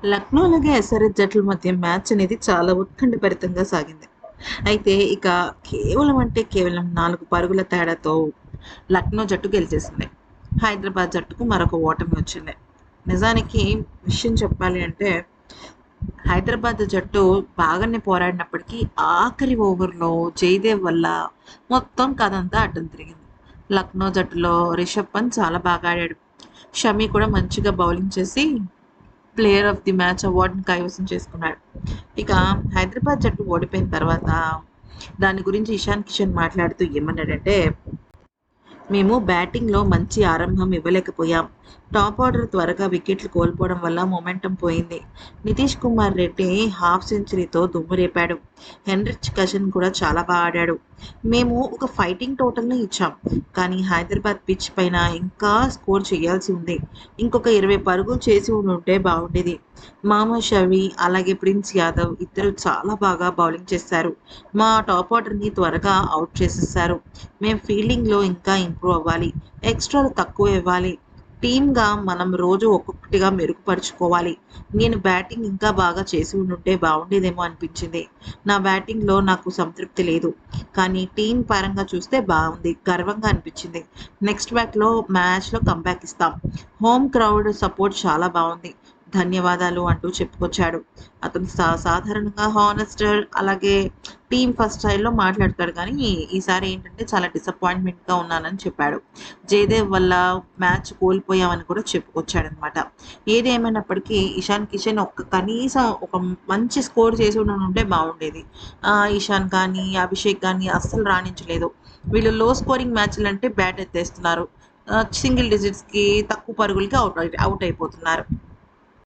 లక్నో అలాగే ఎస్ఆర్హెచ్ జట్ల మధ్య మ్యాచ్ అనేది చాలా ఉత్కంఠభరితంగా సాగింది. అయితే ఇక కేవలం 4 పరుగుల తేడాతో లక్నో జట్టు గెలిచేసింది. హైదరాబాద్ జట్టుకు మరొక ఓటమి వచ్చింది. నిజానికి విషయం చెప్పాలి అంటే హైదరాబాద్ జట్టు బాగానే పోరాడినప్పటికీ ఆఖరి ఓవర్‌లో జయదేవ్ వల్ల మొత్తం కథంతా అడ్డం తిరిగింది. లక్నో జట్టులో రిషబ్ పంత్ చాలా బాగా ఆడాడు. షమి కూడా మంచిగా బౌలింగ్ చేసి ప్లేయర్ ఆఫ్ ది మ్యాచ్ అవార్డుని కైవసం చేసుకున్నాడు. ఇక హైదరాబాద్ జట్టు ఓడిపోయిన తర్వాత దాని గురించి ఇషాన్ కిషన్ మాట్లాడుతూ ఏమన్నాడంటే, మేము బ్యాటింగ్‌లో మంచి ఆరంభం ఇవ్వలేకపోయాం. టాప్ ఆర్డర్ త్వరగా వికెట్లు కోల్పోవడం వల్ల మొమెంటం పోయింది. నితీష్ కుమార్ రెడ్డి హాఫ్ సెంచరీతో దుమ్మురేపాడు. హెన్రిచ్ కషన్ కూడా చాలా బాగా ఆడాడు. మేము ఒక ఫైటింగ్ టోటల్‌ని ఇచ్చాం. కానీ హైదరాబాద్ పిచ్ పైన ఇంకా స్కోర్ చేయాల్సి ఉంది. ఇంకొక 20 పరుగులు చేసి ఉండుంటే బావుండేది. మహమ్మద్ షమి, అలాగే ప్రిన్స్ యాదవ్ ఇద్దరు చాలా బాగా బౌలింగ్ చేశారు. మా టాప్ ఆర్డర్‌ని త్వరగా ఔట్ చేసేశారు. మేం ఫీల్డింగ్‌లో ఇంకా ఇంప్రూవ్ అవ్వాలి. ఎక్స్‌ట్రాలు తక్కువ ఇవ్వాలి. టీమ్‌గా మనం రోజు ఒక్కొక్కటిగా మెరుగుపరుచుకోవాలి. నేను బ్యాటింగ్ ఇంకా బాగా చేసి ఉండుంటే బావుండేదేమో అనిపించింది. నా బ్యాటింగ్‌లో నాకు సంతృప్తి లేదు. కానీ టీమ్ పరంగా చూస్తే బావుంది. గర్వంగా అనిపించింది. నెక్స్ట్ మ్యాచ్‌లో కమ్‌బ్యాక్ ఇస్తాం. హోమ్ క్రౌడ్ సపోర్ట్ చాలా బావుంది. ధన్యవాదాలు అంటూ చెప్పుకొచ్చాడు. అతను సాధారణంగా హానెస్ట్ అలాగే టీమ్ ఫస్ట్ స్టైల్‌లో మాట్లాడతాడు కానీ, ఈసారి ఏంటంటే చాలా డిసప్పాయింట్‌మెంట్‌గా ఉన్నానని చెప్పాడు. జయదేవ్ వల్ల మ్యాచ్ కోల్పోయామని కూడా చెప్పుకొచ్చాడనమాట. ఏది ఏమైనప్పటికీ ఇషాన్ కిషన్ కనీసం ఒక మంచి స్కోర్ చేసి ఉండుంటే బావుండేది. ఇషాన్ కానీ, అభిషేక్ కానీ అస్సలు రాణించలేదు. వీళ్ళు లో స్కోరింగ్ మ్యాచ్‌లంటే బ్యాట్ ఎత్తేస్తున్నారు. సింగిల్ డిజిట్స్‌కి తక్కువ పరుగులకి ఔట్ అయిపోతున్నారు.